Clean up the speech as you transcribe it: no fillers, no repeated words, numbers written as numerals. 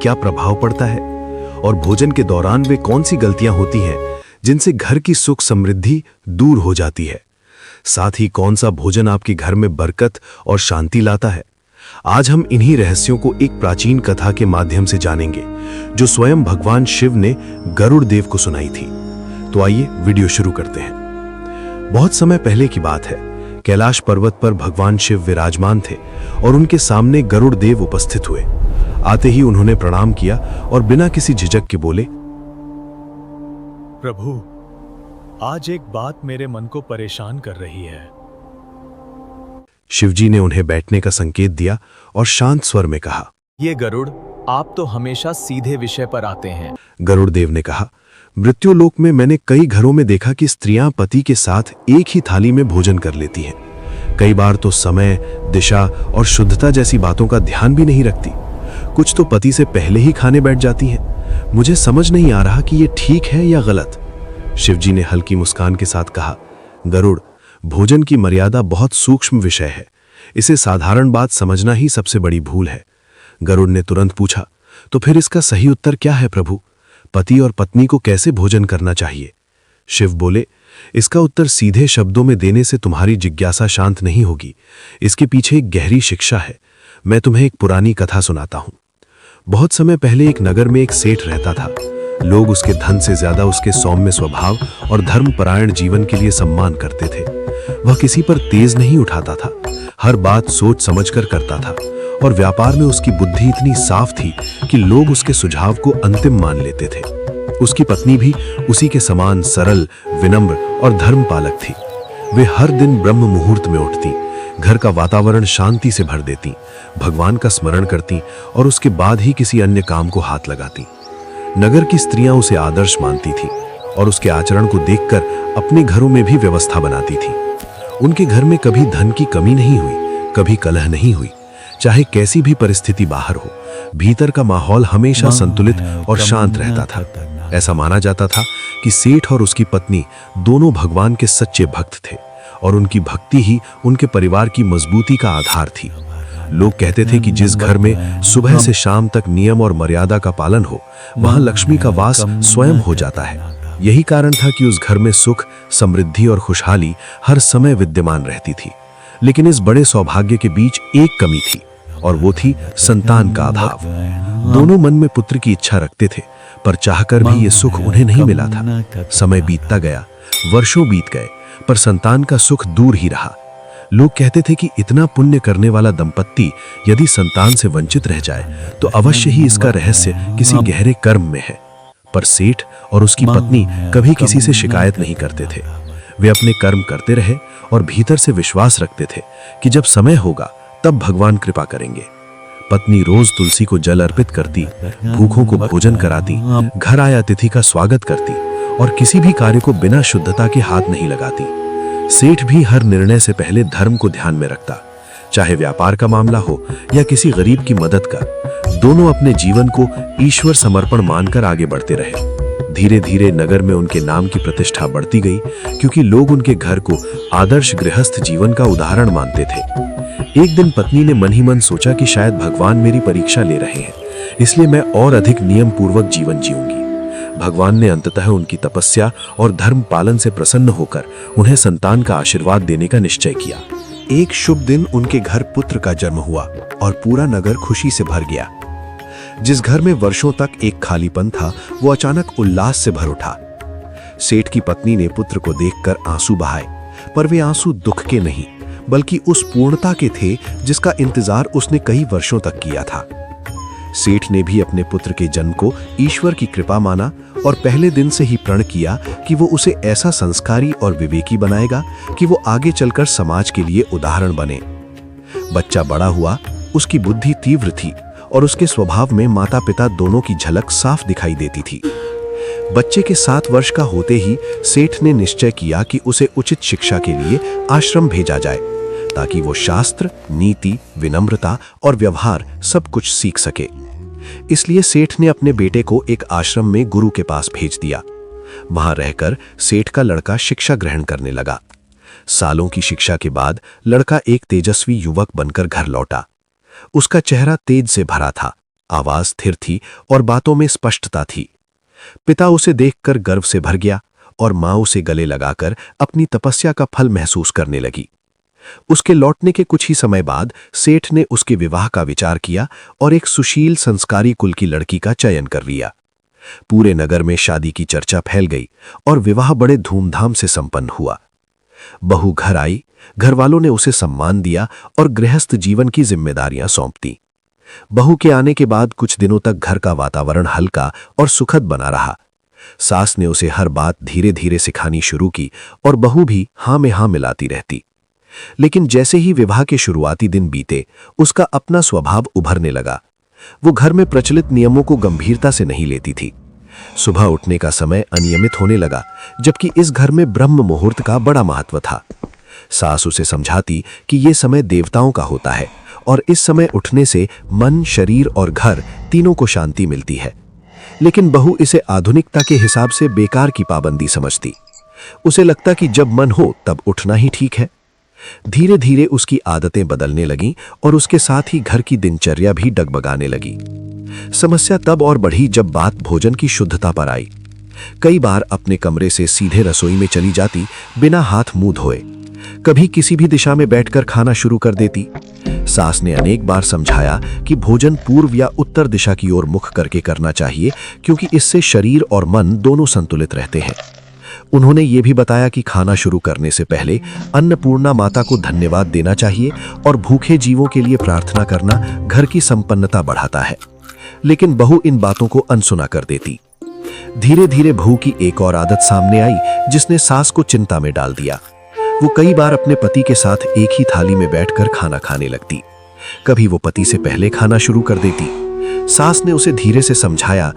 क्या प्रभाव पड़ता है और भोजन के दौरान वे कौन सी गलतियां होती हैं जिनसे घर की सुख समृद्धि दूर हो जाती है। साथ ही कौन सा भोजन आपके घर में बरकत और शांति लाता है। आज हम इन्हीं रहस्यों को एक प्राचीन कथा के माध्यम से जानेंगे जो स्वयं भगवान शिव ने गरुड़ देव को सुनाई थी। तो आइए वीडियो शुरू करते हैं। बहुत समय पहले की बात है, कैलाश पर्वत पर भगवान शिव विराजमान थे और उनके सामने गरुड़ देव उपस्थित हुए। आते ही उन्होंने प्रणाम किया और बिना किसी झिझक के बोले, प्रभु, आज एक बात मेरे मन को परेशान कर रही है। शिवजी ने उन्हें बैठने का संकेत दिया और शांत स्वर में कहा, ये गरुड़, आप तो हमेशा सीधे विषय पर आते हैं। गरुड़ देव ने कहा, मृत्युलोक में मैंने कई घरों में देखा कि स्त्रियां पति के साथ एक ही थाली में भोजन कर लेती हैं। कई बार तो समय, दिशा और शुद्धता जैसी बातों का ध्यान भी नहीं रखती। कुछ तो पति से पहले ही खाने बैठ जाती हैं। मुझे समझ नहीं आ रहा कि ये ठीक है या गलत। शिवजी ने हल्की मुस्कान के साथ कहा, गरुड़, भोजन की मर्यादा बहुत सूक्ष्म विषय है। इसे साधारण बात समझना ही सबसे बड़ी भूल है। गरुड़ ने तुरंत पूछा, तो फिर इसका सही उत्तर क्या है प्रभु? पति और पत्नी को कैसे भोजन करना चाहिए? शिव बोले, इसका उत्तर सीधे शब्दों में देने से तुम्हारी जिज्ञासा शांत नहीं होगी। इसके पीछे एक गहरी शिक्षा है। मैं तुम्हें एक पुरानी कथा सुनाता हूं। बहुत समय पहले एक नगर में एक सेठ रहता था। लोग उसके धन से ज्यादा उसके सौम्य स्वभाव और धर्मपरायण जीवन के लिए सम्मान करते थे। वह किसी पर तेज नहीं उठाता था, हर बात सोच समझकर करता था और व्यापार में उसकी बुद्धि इतनी साफ थी कि लोग उसके सुझाव को अंतिम मान लेते थे। उसकी पत्नी भी उसी के समान सरल, विनम्र और धर्मपालक थी। वे हर दिन ब्रह्म मुहूर्त में उठती, घर का वातावरण शांति से भर देती, भगवान का स्मरण करती और उसके बाद ही किसी अन्य काम को हाथ लगाती। नगर की स्त्रियां उसे आदर्श मानती थी और उसके आचरण को देखकर अपने घरों में भी व्यवस्था बनाती थी। उनके घर में कभी धन की कमी नहीं हुई, कभी कलह नहीं हुई। चाहे कैसी भी परिस्थिति बाहर हो, भीतर का माहौल हमेशा संतुलित और शांत रहता था। ऐसा माना जाता था कि सेठ और उसकी पत्नी दोनों भगवान के सच्चे भक्त थे और उनकी भक्ति ही उनके परिवार की मजबूती का आधार थी। लोग कहते थे कि जिस घर में सुबह से शाम तक नियम और मर्यादा का पालन हो, वहां लक्ष्मी का वास स्वयं हो जाता है। यही कारण था कि उस घर में सुख, समृद्धि और खुशहाली हर समय विद्यमान रहती थी। लेकिन इस बड़े सौभाग्य के बीच एक कमी थी और वो थी संतान का अभाव। दोनों मन में पुत्र की इच्छा रखते थे, पर चाहकर भी ये सुख उन्हें नहीं मिला था। समय बीतता गया, वर्षों बीत गए, पर संतान का सुख दूर ही रहा। लोग कहते थे कि इतना पुण्य करने वाला दंपत्ति यदि संतान से वंचित रह जाए तो अवश्य ही इसका रहस्य किसी गहरे कर्म में है। पर सेठ और उसकी पत्नी कभी किसी से शिकायत नहीं करते थे। वे अपने कर्म करते रहे और भीतर से विश्वास रखते थे कि जब समय होगा तब भगवान कृपा करेंगे। पत्नी रोज तुलसी को जल अर्पित करती, भूखों को भोजन कराती, घर आए अतिथि का स्वागत करती और किसी भी कार्य को बिना शुद्धता के हाथ नहीं लगाती। सेठ भी हर निर्णय से पहले धर्म को ध्यान में रखता, चाहे व्यापार का मामला हो या किसी गरीब की मदद का। दोनों अपने जीवन को ईश्वर समर्पण मानकर आगे बढ़ते रहे। धीरे धीरे नगर में उनके नाम की प्रतिष्ठा बढ़ती गई, क्योंकि लोग उनके घर को आदर्श गृहस्थ जीवन का उदाहरण मानते थे। एक दिन पत्नी ने मन ही मन सोचा कि शायद भगवान मेरी परीक्षा ले रहे हैं, इसलिए मैं और अधिक नियम पूर्वक जीवन जीऊंगी। भगवान ने अंततः उनकी तपस्या और धर्म पालन से प्रसन्न होकर उन्हें संतान का आशीर्वाद देने का निश्चय किया। एक शुभ दिन उनके घर पुत्र का जन्म हुआ और पूरा नगर खुशी से भर गया। जिस घर में वर्षों तक एक खालीपन था, वो अचानक उल्लास से भर उठा। सेठ की पत्नी ने पुत्र को देखकर आंसू बहाए, पर वे आंसू दुख के नहीं बल्कि उस पूर्णता के थे जिसका इंतजार उसने कई वर्षों तक किया था। सेठ ने भी अपने पुत्र के जन्म को ईश्वर की कृपा माना और पहले दिन से ही प्रण किया कि वो उसे ऐसा संस्कारी और विवेकी बनाएगा कि वो आगे चलकर समाज के लिए उदाहरण बने। बच्चा बड़ा हुआ, उसकी बुद्धि तीव्र थी और उसके स्वभाव में माता पिता दोनों की झलक साफ दिखाई देती थी। बच्चे के 7 वर्ष का होते ही सेठ ने निश्चय किया कि उसे उचित शिक्षा के लिए आश्रम भेजा जाए, ताकि वो शास्त्र, नीति, विनम्रता और व्यवहार सब कुछ सीख सके। इसलिए सेठ ने अपने बेटे को एक आश्रम में गुरु के पास भेज दिया। वहां रहकर सेठ का लड़का शिक्षा ग्रहण करने लगा। सालों की शिक्षा के बाद लड़का एक तेजस्वी युवक बनकर घर लौटा। उसका चेहरा तेज से भरा था, आवाज स्थिर थी और बातों में स्पष्टता थी। पिता उसे देखकर गर्व से भर गया और मां उसे गले लगाकर अपनी तपस्या का फल महसूस करने लगी। उसके लौटने के कुछ ही समय बाद सेठ ने उसके विवाह का विचार किया और एक सुशील संस्कारी कुल की लड़की का चयन कर लिया। पूरे नगर में शादी की चर्चा फैल गई और विवाह बड़े धूमधाम से संपन्न हुआ। बहू घर आई, घरवालों ने उसे सम्मान दिया और गृहस्थ जीवन की जिम्मेदारियां सौंप दी। बहू के आने के बाद कुछ दिनों तक घर का वातावरण हल्का और सुखद बना रहा। सास ने उसे हर बात धीरे धीरे सिखानी शुरू की और बहू भी हां में हां मिलाती रहती। लेकिन जैसे ही विवाह के शुरुआती दिन बीते, उसका अपना स्वभाव उभरने लगा। वो घर में प्रचलित नियमों को गंभीरता से नहीं लेती थी। सुबह उठने का समय अनियमित होने लगा, जबकि इस घर में ब्रह्म मुहूर्त का बड़ा महत्व था। सास उसे समझाती कि यह समय देवताओं का होता है और इस समय उठने से मन, शरीर और घर तीनों को शांति मिलती है। लेकिन बहू इसे आधुनिकता के हिसाब से बेकार की पाबंदी समझती। उसे लगता कि जब मन हो तब उठना ही ठीक है। धीरे धीरे उसकी आदतें बदलने लगीं और उसके साथ ही घर की दिनचर्या भी डगमगाने लगी। समस्या तब और बढ़ी जब बात भोजन की शुद्धता पर आई। कई बार अपने कमरे से सीधे रसोई में चली जाती, बिना हाथ मुंह धोए। कभी किसी भी दिशा में बैठकर खाना शुरू कर देती। सास ने अनेक बार समझाया कि भोजन पूर्व या उत्तर दिशा की ओर मुख करके करना चाहिए, क्योंकि इससे शरीर और मन दोनों संतुलित रहते हैं। उन्होंने ये भी बताया कि खाना शुरू करने से पहले अन्नपूर्णा माता को धन्यवाद देना चाहिए और भूखे जीवों के लिए प्रार्थना करना घर की संपन्नता बढ़ाता है। लेकिन बहू इन बातों को अनसुना कर देती। धीरे धीरे बहू की एक और आदत सामने आई, जिसने सास को चिंता में डाल दिया। वो कई बार अपने पति के साथ एक ही थाली में बैठकर खाना खाने लगती। कभी वो पति से पहले खाना शुरू कर देती। सास ने उसे धीरे से समझाया